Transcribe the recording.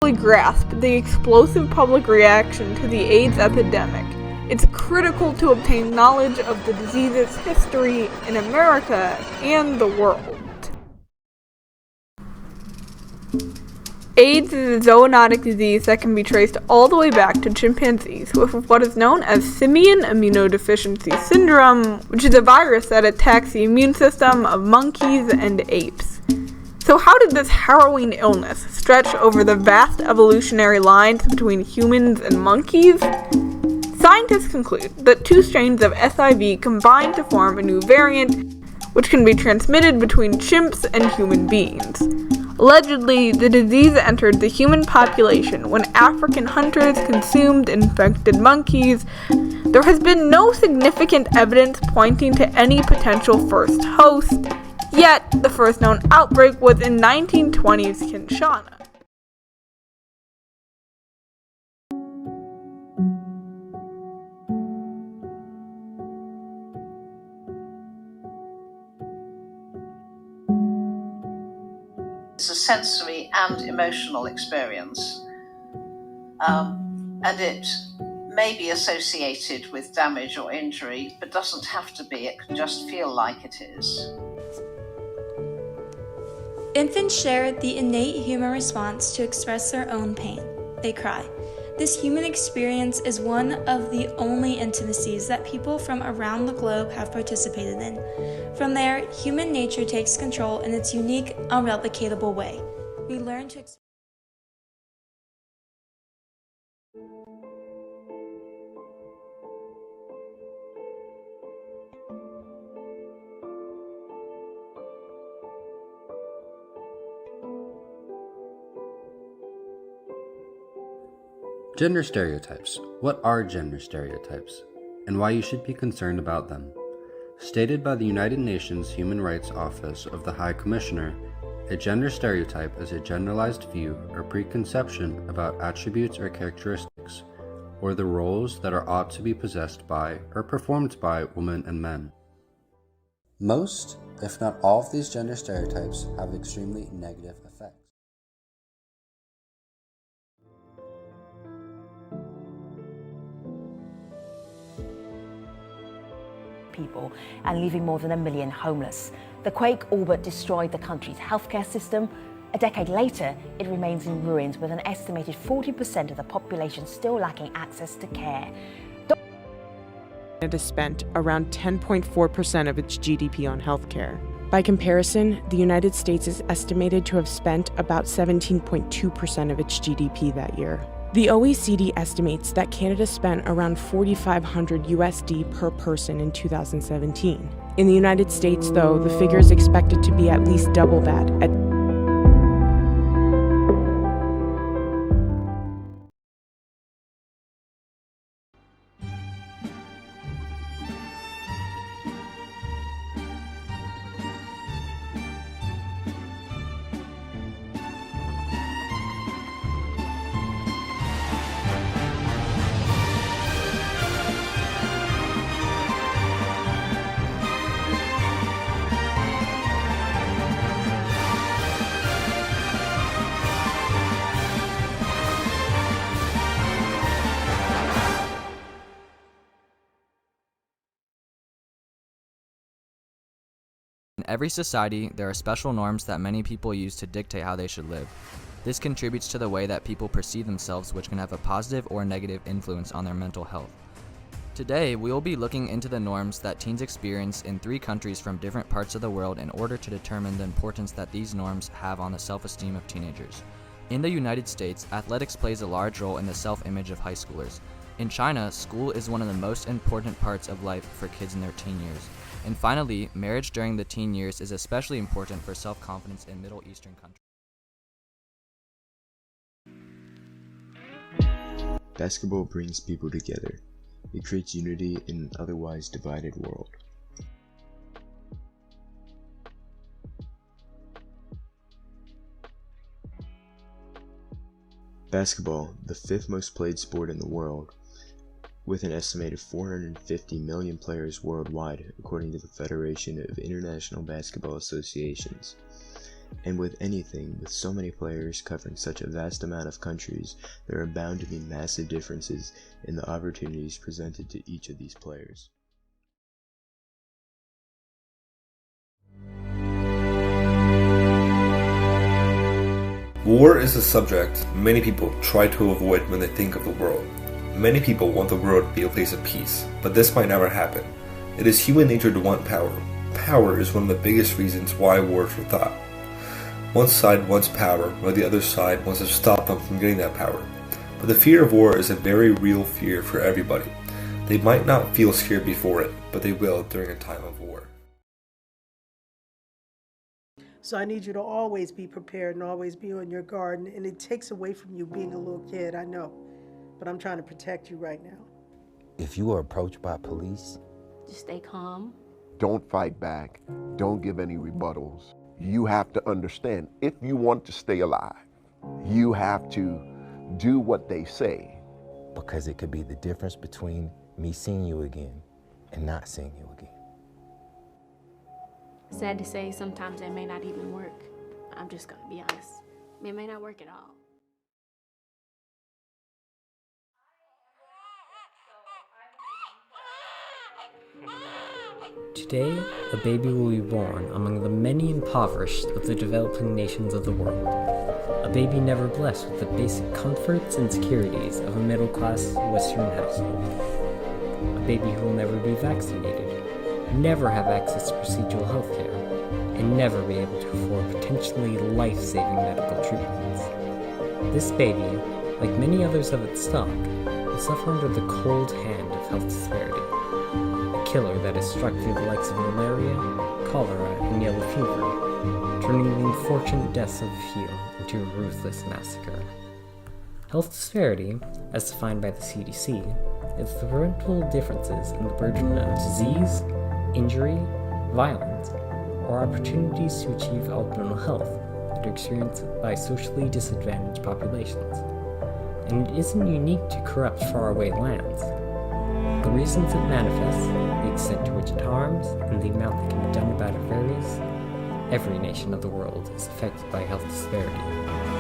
fully grasp the explosive public reaction to the AIDS epidemic, it's critical to obtain knowledge of the disease's history in America and the world. AIDS is a zoonotic disease that can be traced all the way back to chimpanzees with what is known as simian immunodeficiency syndrome, which is a virus that attacks the immune system of monkeys and apes. So how did this harrowing illness stretch over the vast evolutionary lines between humans and monkeys? Scientists conclude that two strains of SIV combine to form a new variant, which can be transmitted between chimps and human beings. Allegedly, the disease entered the human population when African hunters consumed infected monkeys. There has been no significant evidence pointing to any potential first host, yet the first known outbreak was in 1920s Kinshasa. It's a sensory and emotional experience, and it may be associated with damage or injury, but doesn't have to be. It can just feel like it is. Infants share the innate human response to express their own pain. They cry. This human experience is one of the only intimacies that people from around the globe have participated in. From there, human nature takes control in its unique, unreplicatable way. We learn to Gender stereotypes. What are gender stereotypes, and why you should be concerned about them? Stated by the United Nations Human Rights Office of the High Commissioner, a gender stereotype is a generalized view or preconception about attributes or characteristics, or the roles that are ought to be possessed by or performed by women and men. Most, if not all, of these gender stereotypes have extremely negative effects. People and leaving more than 1 million homeless. The quake all but destroyed the country's healthcare system. A decade later, it remains in ruins with an estimated 40% of the population still lacking access to care. Canada spent around 10.4% of its GDP on healthcare. By comparison, the United States is estimated to have spent about 17.2% of its GDP that year. The OECD estimates that Canada spent around $4,500 USD per person in 2017. In the United States, though, the figure is expected to be at least double that at In every society, there are special norms that many people use to dictate how they should live. This contributes to the way that people perceive themselves, which can have a positive or negative influence on their mental health. Today, we will be looking into the norms that teens experience in 3 countries from different parts of the world in order to determine the importance that these norms have on the self-esteem of teenagers. In the United States, athletics plays a large role in the self-image of high schoolers. In China, school is one of the most important parts of life for kids in their teen years. And finally, marriage during the teen years is especially important for self-confidence in Middle Eastern countries. Basketball brings people together. It creates unity in an otherwise divided world. Basketball, the 5th most played sport in the world, with an estimated 450 million players worldwide, according to the Federation of International Basketball Associations. And with anything with so many players covering such a vast amount of countries, there are bound to be massive differences in the opportunities presented to each of these players. War is a subject many people try to avoid when they think of the world. Many people want the world to be a place of peace, but this might never happen. It is human nature to want power. Power is one of the biggest reasons why wars were thought. One side wants power, while the other side wants to stop them from getting that power. But the fear of war is a very real fear for everybody. They might not feel scared before it, but they will during a time of war. So I need you to always be prepared and always be on your guard. And it takes away from you being a little kid, I know. But I'm trying to protect you right now. If you are approached by police, just stay calm. Don't fight back. Don't give any rebuttals. You have to understand, if you want to stay alive, you have to do what they say. Because it could be the difference between me seeing you again and not seeing you again. Sad to say, sometimes it may not even work. I'm just gonna be honest. It may not work at all. Today, a baby will be born among the many impoverished of the developing nations of the world. A baby never blessed with the basic comforts and securities of a middle-class Western household. A baby who will never be vaccinated, never have access to procedural health care, and never be able to afford potentially life-saving medical treatments. This baby, like many others of its stock, will suffer under the cold hand of health disparity. Killer that has struck through the likes of malaria, cholera, and yellow fever, turning the unfortunate deaths of a few into a ruthless massacre. Health disparity, as defined by the CDC, is the parental differences in the burden of disease, injury, violence, or opportunities to achieve optimal health that are experienced by socially disadvantaged populations. And it isn't unique to corrupt, faraway lands. The reasons it manifests, the extent to which it harms, and the amount that can be done about it varies. Every nation of the world is affected by health disparity.